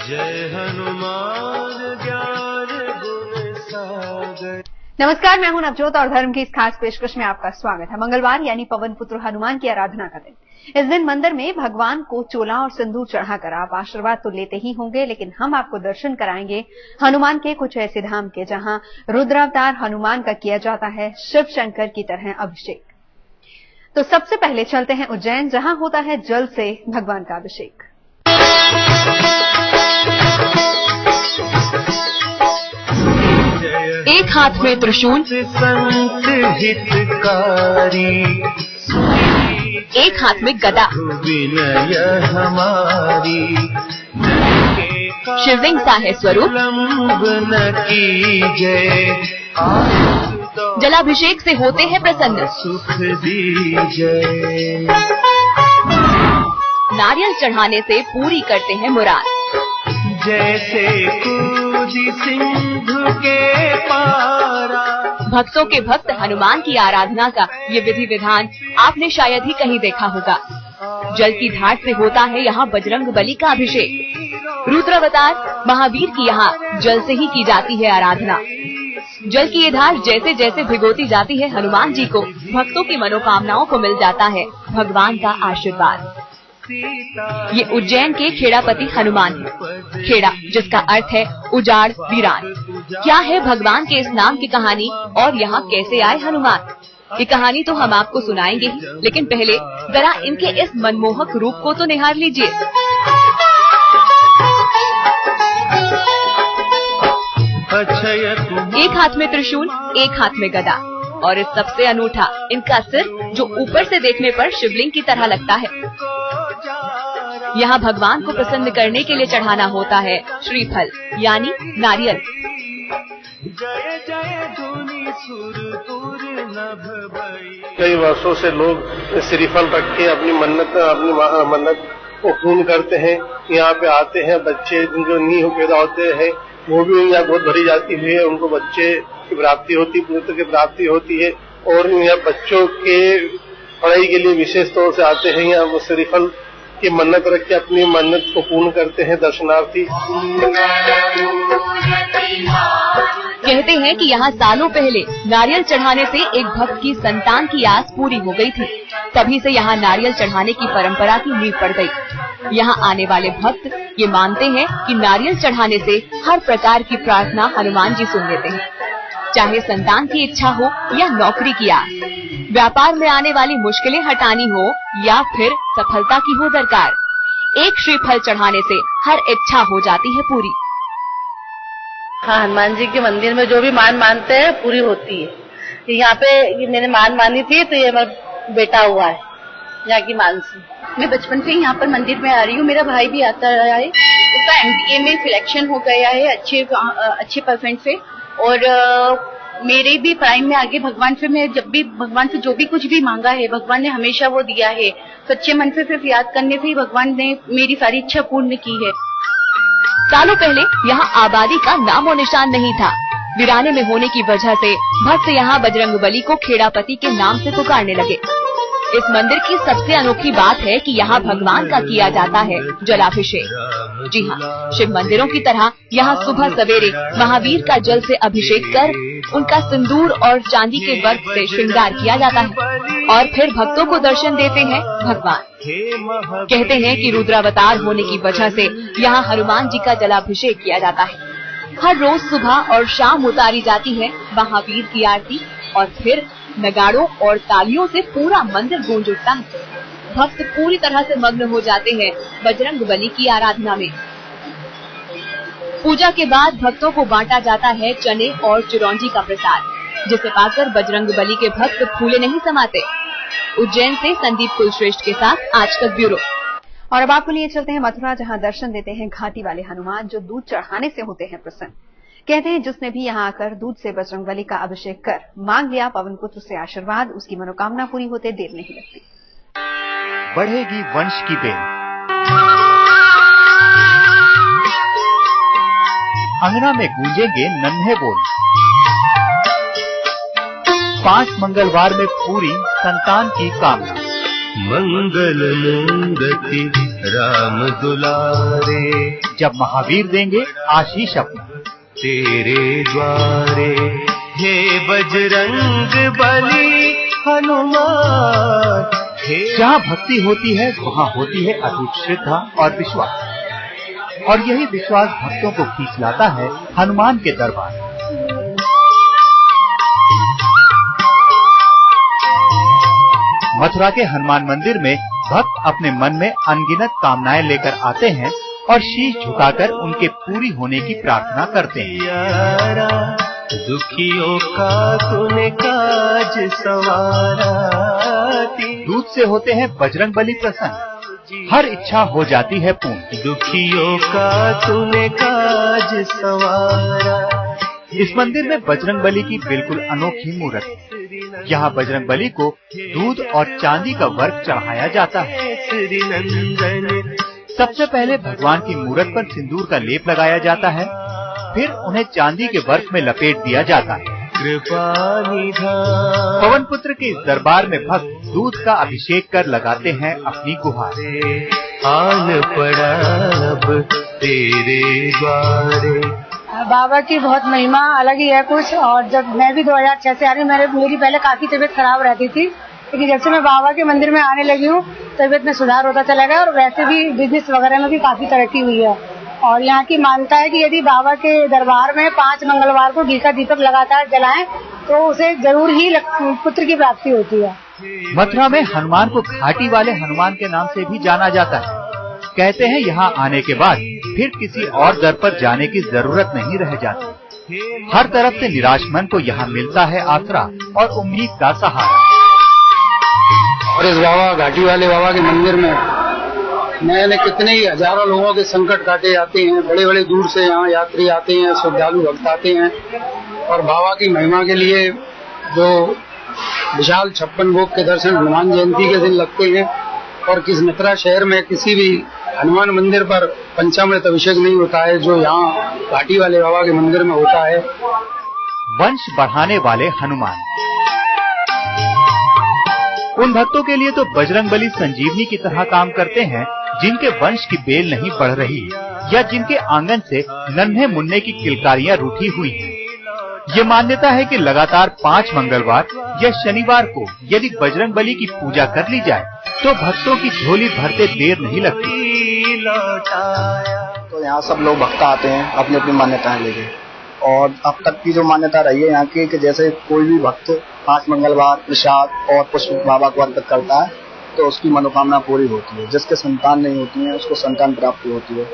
जय हनुमान ज्ञान गुण सागर। नमस्कार, मैं हूं नवजोत और धर्म की इस खास पेशकश में आपका स्वागत है। मंगलवार यानी पवन पुत्र हनुमान की आराधना का दिन। इस दिन मंदिर में भगवान को चोला और सिंदूर चढ़ाकर आप आशीर्वाद तो लेते ही होंगे, लेकिन हम आपको दर्शन कराएंगे हनुमान के कुछ ऐसे धाम के जहां रुद्रावतार हनुमान का किया जाता है शिव शंकर की तरह अभिषेक। तो सबसे पहले चलते हैं उज्जैन, जहां होता है जल से भगवान का अभिषेक। एक हाथ में त्रिशूल, संत हितकारी, एक हाथ में गदा, विनय हमारी, शिवलिंग सा है स्वरूप। लंबन कीजय, जलाभिषेक से होते हैं प्रसन्न, सुख दीजय। नारियल चढ़ाने से पूरी करते हैं मुराद। जैसे कूदी सिंधु के पारा। भक्तों के भक्त हनुमान की आराधना का ये विधि विधान आपने शायद ही कहीं देखा होगा। जल की धार से होता है यहाँ बजरंग बली का अभिषेक। रुद्रावतार महावीर की यहाँ जल से ही की जाती है आराधना। जल की ये धार जैसे जैसे भिगोती जाती है हनुमान जी को, भक्तों की मनोकामनाओं को मिल जाता है भगवान का आशीर्वाद। ये उज्जैन के खेड़ापति हनुमान है। खेड़ा जिसका अर्थ है उजाड़ वीरान। क्या है भगवान के इस नाम की कहानी और यहाँ कैसे आए हनुमान? ये कहानी तो हम आपको सुनाएंगे ही, लेकिन पहले जरा इनके इस मनमोहक रूप को तो निहार लीजिए। एक हाथ में त्रिशूल, एक हाथ में गदा, और इस सबसे अनूठा इनका सिर जो ऊपर से देखने पर शिवलिंग की तरह लगता है। यहाँ भगवान को प्रसन्न करने के लिए चढ़ाना होता है श्रीफल यानी नारियल। कई वर्षों से लोग श्रीफल रख के अपनी मन्नत को पूर्ण करते हैं। यहाँ पे आते हैं बच्चे जिनको नींव पैदा होते हैं, वो भी यहाँ बहुत भरी जाती है। उनको बच्चे की प्राप्ति होती, पुत्र की प्राप्ति होती है। और यहाँ बच्चों के पढ़ाई के लिए विशेष तौर से आते हैं। यहाँ श्रीफल की मन्नत रख के अपनी मन्नत को पूर्ण करते हैं दर्शनार्थी। कहते हैं कि यहाँ सालों पहले नारियल चढ़ाने से एक भक्त की संतान की आस पूरी हो गई थी। तभी से यहाँ नारियल चढ़ाने की परंपरा की नींव पड़ गई। यहाँ आने वाले भक्त ये मानते हैं कि नारियल चढ़ाने से हर प्रकार की प्रार्थना हनुमान जी सुन लेते हैं, चाहे संतान की इच्छा हो या नौकरी की आस, व्यापार में आने वाली मुश्किलें हटानी हो या फिर सफलता की हो दरकार। एक श्रीफल चढ़ाने से हर इच्छा हो जाती है पूरी। हाँ, हनुमान जी के मंदिर में जो भी मानते हैं पूरी होती है। यहाँ पे मैंने मानी थी, तो ये मेरा बेटा हुआ है यहाँ की मानसी। मैं बचपन से यहाँ पर मंदिर में आ रही हूँ। मेरा भाई भी आता रहा है, उसका MBA में सिलेक्शन हो गया है अच्छे परसेंट से। और मेरे भी प्राइम में आगे भगवान से मैं जब भी भगवान से जो भी कुछ भी मांगा है, भगवान ने हमेशा वो दिया है। सच्चे मन से सिर्फ याद करने से ही भगवान ने मेरी सारी इच्छा पूर्ण की है। सालों पहले यहाँ आबादी का नामो निशान नहीं था। वीराने में होने की वजह से भक्त यहाँ बजरंग बली को खेड़ापति के नाम से पुकारने लगे। इस मंदिर की सबसे अनोखी बात है कि यहाँ भगवान का किया जाता है जलाभिषेक। जी हाँ, शिव मंदिरों की तरह यहाँ सुबह सवेरे महावीर का जल से अभिषेक कर उनका सिंदूर और चांदी के वर्क से श्रृंगार किया जाता है और फिर भक्तों को दर्शन देते हैं भगवान। कहते हैं कि रुद्रावतार होने की वजह से यहाँ हनुमान जी का जलाभिषेक किया जाता है। हर रोज सुबह और शाम उतारी जाती है महावीर की आरती और फिर नगाड़ों और तालियों से पूरा मंदिर गूंज उठता है। भक्त पूरी तरह से मग्न हो जाते हैं बजरंग बली की आराधना में। पूजा के बाद भक्तों को बांटा जाता है चने और चिरौंजी का प्रसाद, जिसे पाकर बजरंग बली के भक्त फूले नहीं समाते। उज्जैन से संदीप कुलश्रेष्ठ के साथ आज तक ब्यूरो। और अब आपको लिए चलते हैं मथुरा, जहां दर्शन देते हैं घाटी वाले हनुमान जो दूध चढ़ाने से होते हैं प्रसन्न। कहते हैं जिसने भी यहाँ आकर दूध से बजरंगबली का अभिषेक कर मांग लिया पवन पुत्र से आशीर्वाद, उसकी मनोकामना पूरी होते देर नहीं लगती। बढ़ेगी वंश की बेल, अंगना में गूंजेंगे नन्हे बोल। 5 मंगलवार में पूरी संतान की कामना, मंगल मूर्ति राम दुलारे। जब महावीर देंगे आशीष अपना तेरे द्वारे हे बजरंग बली हनुमान। जहाँ भक्ति होती है वहाँ होती है अटूट श्रद्धा और विश्वास, और यही विश्वास भक्तों को खींच लाता है हनुमान के दरबार। मथुरा के हनुमान मंदिर में भक्त अपने मन में अनगिनत कामनाएं लेकर आते हैं और शीश झुकाकर उनके पूरी होने की प्रार्थना करते हैं। दुखियों का तूने काज सवारा। दूध से होते हैं बजरंग बली प्रसन्न, हर इच्छा हो जाती है पूर्ण। दुखियों का तूने काज सवारा। इस मंदिर में बजरंग बली की बिल्कुल अनोखी मूर्त है। यहाँ बजरंग बली को दूध और चांदी का वर्क चढ़ाया जाता है। सबसे पहले भगवान की मूर्त पर सिंदूर का लेप लगाया जाता है, फिर उन्हें चांदी के वर्क में लपेट दिया जाता है। पवन पुत्र के इस दरबार में भक्त दूध का अभिषेक कर लगाते हैं अपनी गुहार। आन पड़ा अब तेरे द्वारे। बाबा की बहुत महिमा अलग ही है कुछ। और जब मैं भी 2006 से आ रही हूँ, मेरी पहले काफी तबीयत खराब रहती थी, लेकिन जब से मैं बाबा के मंदिर में आने लगी हूँ तबीयत में सुधार होता चला गया और वैसे भी बिजनेस वगैरह में भी काफी तरक्की हुई है। और यहाँ की मान्यता है कि यदि बाबा के दरबार में 5 मंगलवार को घी का दीपक लगातार जलाएं तो उसे जरूर ही पुत्र की प्राप्ति होती है। मथुरा में हनुमान को घाटी वाले हनुमान के नाम से भी जाना जाता है। कहते हैं यहाँ आने के बाद फिर किसी और दर पर जाने की जरूरत नहीं रह जाती। हर तरफ से निराश मन को यहाँ मिलता है आसरा और उम्मीद का सहारा। और इस बाबा घाटी वाले बाबा के मंदिर में नए कितने ही हजारों लोगों के संकट काटे जाते हैं। बड़े बड़े दूर से यहाँ यात्री आते हैं, श्रद्धालु भक्त आते हैं और बाबा की महिमा के लिए जो विशाल 56 भोग के दर्शन हनुमान जयंती के दिन लगते हैं। और किस मथुरा शहर में किसी भी हनुमान मंदिर पर पंचामृत अभिषेक नहीं होता है जो यहाँ घाटी वाले बाबा के मंदिर में होता है। वंश बढ़ाने वाले हनुमान, उन भक्तों के लिए तो बजरंग बली संजीवनी की तरह काम करते हैं जिनके वंश की बेल नहीं बढ़ रही या जिनके आंगन से नन्हे मुन्ने की किलकारियां रूठी हुई हैं। ये मान्यता है कि लगातार 5 मंगलवार या शनिवार को यदि बजरंग बली की पूजा कर ली जाए तो भक्तों की झोली भरते देर नहीं लगती। तो यहाँ सब लोग भक्त आते हैं अपनी अपनी मान्यताएं लेके, और अब तक की जो मान्यता रही है यहाँ की कि जैसे कोई भी भक्त 5 मंगलवार प्रसाद और पुष्प बाबा को अर्पित करता है तो उसकी मनोकामना पूरी होती है। जिसके संतान नहीं होती है उसको संतान प्राप्ति होती है।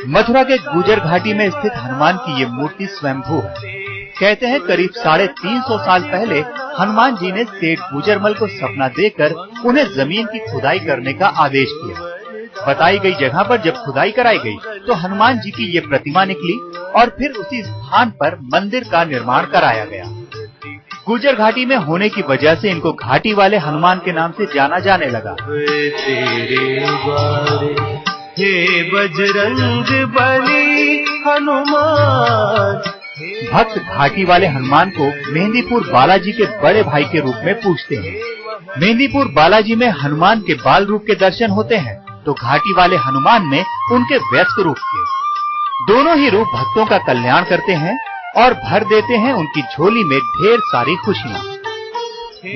मथुरा के गुजर घाटी में स्थित हनुमान की ये मूर्ति स्वयंभू है। कहते हैं करीब 350 साल पहले हनुमान जी ने सेठ गुजरमल को सपना देकर उन्हें जमीन की खुदाई करने का आदेश दिया। बताई गई जगह पर जब खुदाई कराई गई तो हनुमान जी की ये प्रतिमा निकली और फिर उसी स्थान पर मंदिर का निर्माण कराया गया। गुजर घाटी में होने की वजह से इनको घाटी वाले हनुमान के नाम से जाना जाने लगा। हे बजरंग बली हनुमान। भक्त घाटी वाले हनुमान को मेहंदीपुर बालाजी के बड़े भाई के रूप में पूजते हैं। मेहंदीपुर बालाजी में हनुमान के बाल रूप के दर्शन होते हैं तो घाटी वाले हनुमान में उनके व्यस्क रूप के। दोनों ही रूप भक्तों का कल्याण करते हैं और भर देते हैं उनकी झोली में ढेर सारी खुशियाँ।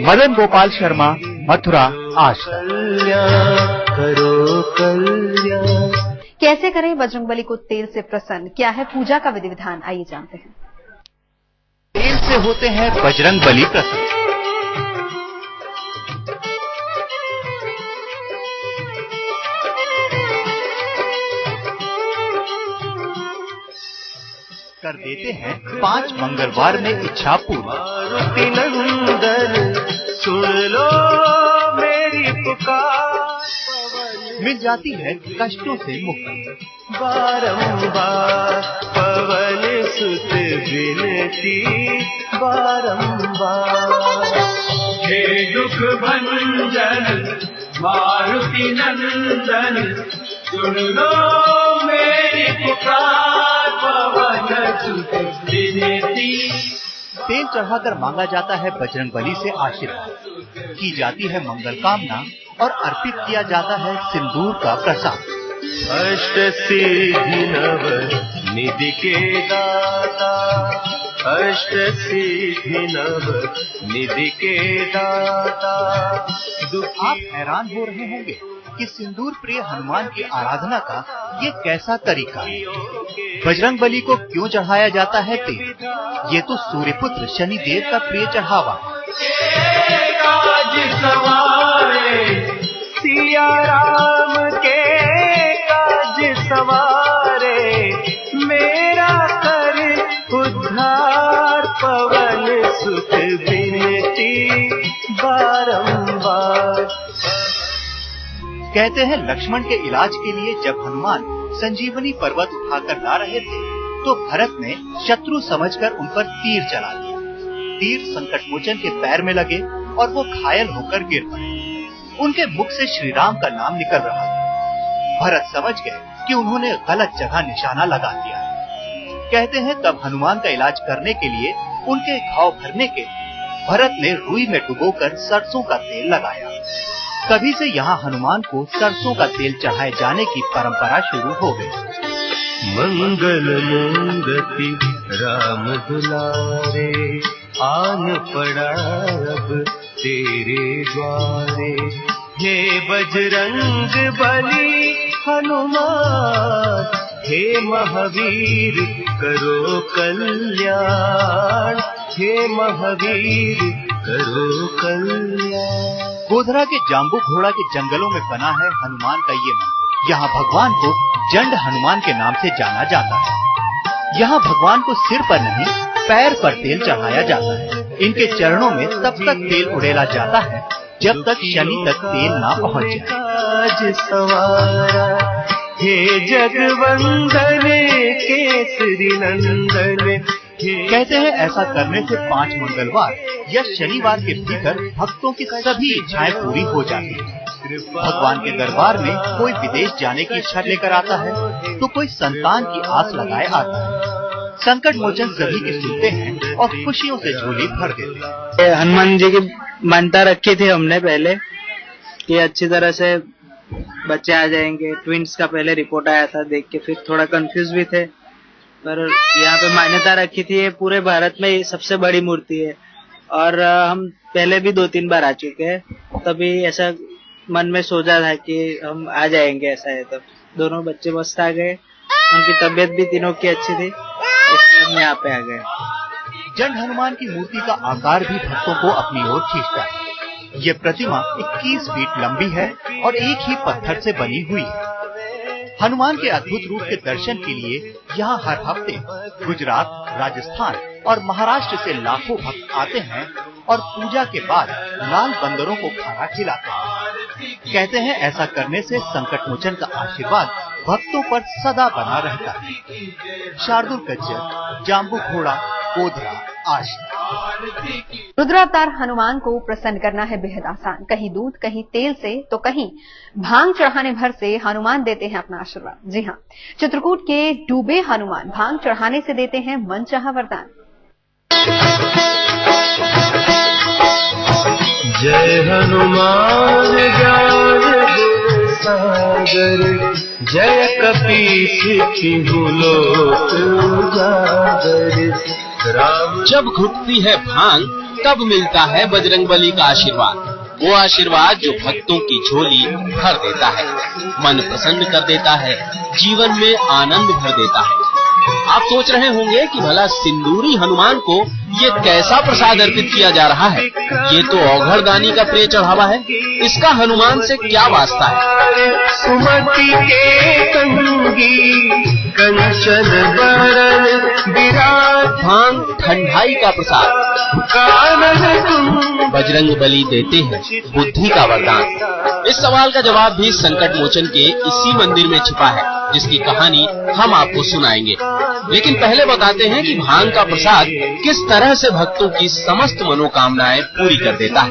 मदन गोपाल शर्मा, मथुरा, आज तक। कैसे करें बजरंगबली को तेल से प्रसन्न, क्या है पूजा का विधि विधान, आइए जानते हैं। तेल से होते हैं बजरंग बली प्रसन्न। कर देते हैं 5 मंगलवार में इच्छा पूरी। नंदन सुन लो मेरी पुकार, मिल जाती है कष्टों से मुक्ति। बारंबार पवन सुत विनती बारंबार। हे दुख भंजन मारुति नंदन सुन लो मेरी पुकार, पवन सुत विनती। तेल चढ़ाकर मांगा जाता है बजरंग बली से आशीर्वाद, की जाती है मंगल कामना और अर्पित किया जाता है सिंदूर का प्रसाद। अष्ट सिद्धि नव निधि के दाता, अष्ट सिद्धि नव निधि के दाता। आप हैरान हो रहे होंगे कि सिंदूर प्रिय हनुमान की आराधना का ये कैसा तरीका है। बजरंगबली को क्यों चढ़ाया जाता है तेल? ये तो सूर्यपुत्र शनिदेव का प्रिय चढ़ावा है। काज सवारे सिया राम के काज सवारे, मेरा कर उद्धार पवन सुत विनती बारंबार। कहते हैं लक्ष्मण के इलाज के लिए जब हनुमान संजीवनी पर्वत उठाकर ला रहे थे तो भरत ने शत्रु समझकर उन पर तीर चला दिया। तीर संकटमोचन के पैर में लगे और वो घायल होकर गिर पड़े। उनके मुख से श्री राम का नाम निकल रहा था। भरत समझ गए कि उन्होंने गलत जगह निशाना लगा दिया। कहते हैं तब हनुमान का इलाज करने के लिए उनके घाव भरने के भरत ने रुई में डुबोकर सरसों का तेल लगाया। तभी से यहाँ हनुमान को सरसों का तेल चढ़ाए जाने की परंपरा शुरू हो गई। मंगल मूर्ति राम दुलारे, आन पड़ा अब तेरे द्वारे। हे बजरंग बली हनुमान, हे महावीर करो कल्याण, हे महावीर करो कल्याण। गोधरा के जाम्बू घोड़ा के जंगलों में बना है हनुमान का ये मंदिर। यहाँ भगवान को जंड हनुमान के नाम से जाना जाता है। यहाँ भगवान को सिर पर नहीं पैर पर तेल चढ़ाया जाता है। इनके चरणों में तब तक तेल उड़ेला जाता है जब तक शनि तक तेल ना पहुँच जाए। हे जगवंदन केसरी नंदन। कहते हैं ऐसा करने से 5 मंगलवार या शनिवार के भीतर भक्तों की सभी इच्छाएं पूरी हो जाती हैं। भगवान के दरबार में कोई विदेश जाने की इच्छा लेकर आता है तो कोई संतान की आस लगाए आता है। संकट मोचन सभी की सुनते हैं और खुशियों से झोली भर देते हैं। हनुमान जी की मान्यता रखी थी हमने पहले कि अच्छी तरह से बच्चे आ जाएंगे। ट्विंस का पहले रिपोर्ट आया था, देख के फिर थोड़ा कंफ्यूज भी थे, पर यहाँ पे मान्यता रखी थी। ये पूरे भारत में सबसे बड़ी मूर्ति है और हम पहले भी 2-3 बार आ चुके हैं। तभी ऐसा मन में सोचा था कि हम आ जाएंगे। ऐसा है तो दोनों बच्चे मस्त आ गए, उनकी तबीयत भी तीनों की अच्छी थी, इसलिए हम यहाँ पे आ गए। जंड हनुमान की मूर्ति का आकार भी भक्तों को अपनी ओर खींचता है। ये प्रतिमा 21 फीट लंबी है और एक ही पत्थर से बनी हुई है। हनुमान के अद्भुत रूप के दर्शन के लिए यहाँ हर हफ्ते गुजरात, राजस्थान और महाराष्ट्र से लाखों भक्त आते हैं और पूजा के बाद लाल बंदरों को खाना खिलाते हैं। कहते हैं ऐसा करने से संकट मोचन का आशीर्वाद भक्तों पर सदा बना रहता है। शार्दुल कच्चर, जाम्बू घोड़ा, गोधरा, आशा। रुद्रावतार हनुमान को प्रसन्न करना है बेहद आसान। कहीं दूध, कहीं तेल से तो कहीं भांग चढ़ाने भर से हनुमान देते हैं अपना आशीर्वाद। जी हाँ, चित्रकूट के डूबे हनुमान भांग चढ़ाने से देते हैं मनचाहा वरदान। जय हनुमान ज्ञान गुण सागर, जय कपीस तिहु लोक उजागर। जब घुटती है भांग तब मिलता है बजरंगबली का आशीर्वाद। वो आशीर्वाद जो भक्तों की झोली भर देता है, मन प्रसन्न कर देता है, जीवन में आनंद भर देता है। आप सोच रहे होंगे कि भला सिंदूरी हनुमान को ये कैसा प्रसाद अर्पित किया जा रहा है। ये तो औघड़दानी का प्रिय चढ़ावा है, इसका हनुमान से क्या वास्ता है। सुमति के कंगी कंचन बरन विराज, भांग ठंडाई का प्रसाद, बजरंग बली देते हैं बुद्धि का वरदान। इस सवाल का जवाब भी संकट मोचन के इसी मंदिर में छिपा है, जिसकी कहानी हम आपको सुनाएंगे। लेकिन पहले बताते हैं कि भांग का प्रसाद किस तरह से भक्तों की समस्त मनोकामनाएं पूरी कर देता है।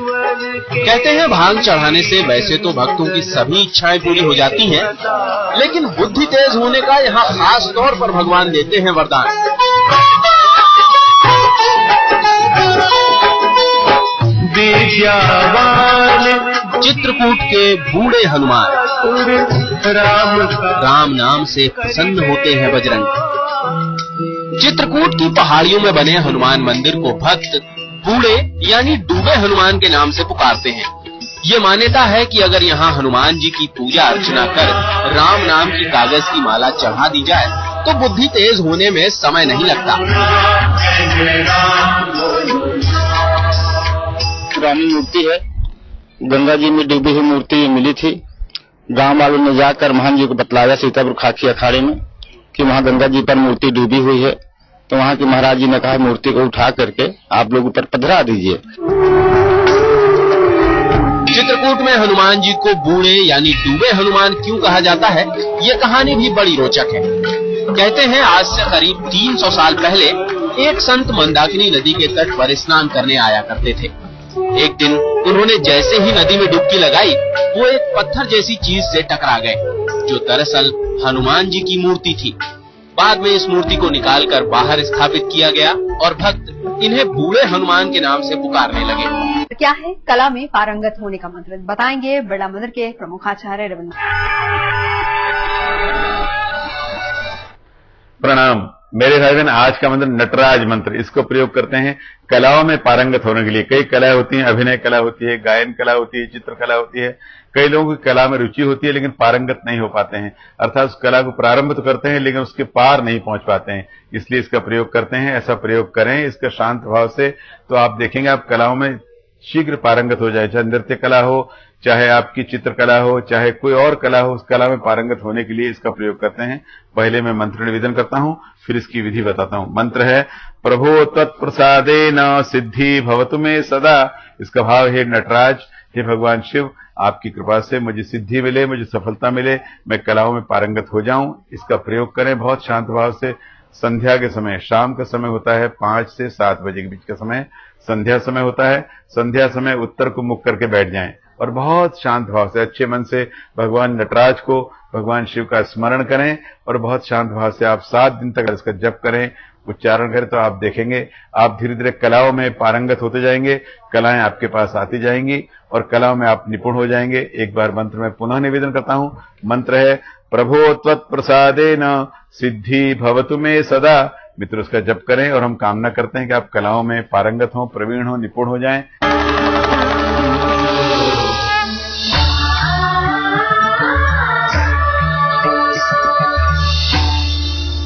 कहते हैं भांग चढ़ाने से वैसे तो भक्तों की सभी इच्छाएं पूरी हो जाती हैं, लेकिन बुद्धि तेज होने का यहाँ खास तौर पर भगवान देते हैं वरदान। विद्यावान चित्रकूट के बूढ़े हनुमान राम नाम से प्रसन्न होते हैं बजरंग। चित्रकूट की पहाड़ियों में बने हनुमान मंदिर को भक्त बूढ़े यानी डूबे हनुमान के नाम से पुकारते हैं। ये मान्यता है कि अगर यहाँ हनुमान जी की पूजा अर्चना कर राम नाम की कागज की माला चढ़ा दी जाए तो बुद्धि तेज होने में समय नहीं लगता। पुरानी मूर्ति है, गंगा जी में डूबी हुई मूर्ति मिली थी। गांव वालों ने जाकर महान जी को बतलाया सीतापुर खाकी अखाड़े में कि वहाँ गंगा जी पर मूर्ति डूबी हुई है। तो वहाँ के महाराज जी ने कहा मूर्ति को उठा करके आप लोग ऊपर पधरा दीजिए। चित्रकूट में हनुमान जी को बूढ़े यानी डूबे हनुमान क्यों कहा जाता है, ये कहानी भी बड़ी रोचक है। कहते हैं आज से करीब 300 साल पहले एक संत मंदाकिनी नदी के तट पर स्नान करने आया करते थे। एक दिन उन्होंने जैसे ही नदी में डुबकी लगाई वो एक पत्थर जैसी चीज से टकरा गए, जो दरअसल हनुमान जी की मूर्ति थी। बाद में इस मूर्ति को निकालकर बाहर स्थापित किया गया और भक्त इन्हें बूढ़े हनुमान के नाम से पुकारने लगे। क्या है कला में पारंगत होने का मंत्र, बताएंगे बिरला मंदिर के प्रमुखाचार्य रविंद्र। प्रणाम। मेरे भाई बहन, आज का मंत्र नटराज मंत्र, इसको प्रयोग करते हैं कलाओं में पारंगत होने के लिए। कई कलाएं होती हैं, अभिनय कला होती है, गायन कला होती है, चित्रकला होती है। कई लोगों की कला में रुचि होती है लेकिन पारंगत नहीं हो पाते हैं, अर्थात उस कला को प्रारंभ तो करते हैं लेकिन उसके पार नहीं पहुंच पाते हैं, इसलिए इसका प्रयोग करते हैं। ऐसा प्रयोग करें इसका शांत भाव से, तो आप देखेंगे आप कलाओं में शीघ्र पारंगत हो जाए। चाहे नृत्य कला हो, चाहे आपकी चित्रकला हो, चाहे कोई और कला हो, उस कला में पारंगत होने के लिए इसका प्रयोग करते हैं। पहले मैं मंत्र निवेदन करता हूं, फिर इसकी विधि बताता हूं। मंत्र है प्रभो तत्प्रसादेन सिद्धि भवतु मे सदा। इसका भाव है नटराज, हे भगवान शिव, आपकी कृपा से मुझे सिद्धि मिले, मुझे सफलता मिले, मैं कलाओं में पारंगत हो जाऊं। इसका प्रयोग करें बहुत शांत भाव से। संध्या के समय, शाम का समय होता है 5 से 7 बजे के बीच का समय संध्या समय होता है। संध्या समय उत्तर को मुख करके बैठ जाएं और बहुत शांत भाव से अच्छे मन से भगवान नटराज को, भगवान शिव का स्मरण करें और बहुत शांत भाव से आप 7 दिन तक इसका जप करें, उच्चारण करें, तो आप देखेंगे आप धीरे धीरे कलाओं में पारंगत होते जाएंगे, कलाएं आपके पास आती जाएंगी और कलाओं में आप निपुण हो जाएंगे। एक बार मंत्र में पुनः निवेदन करता हूं। मंत्र है प्रभो त्वत्प्रसादेन सिद्धि भवतु मे सदा। मित्रों, उसका जप करें और हम कामना करते हैं कि आप कलाओं में पारंगत हों, प्रवीण हों, निपुण हो जाएं।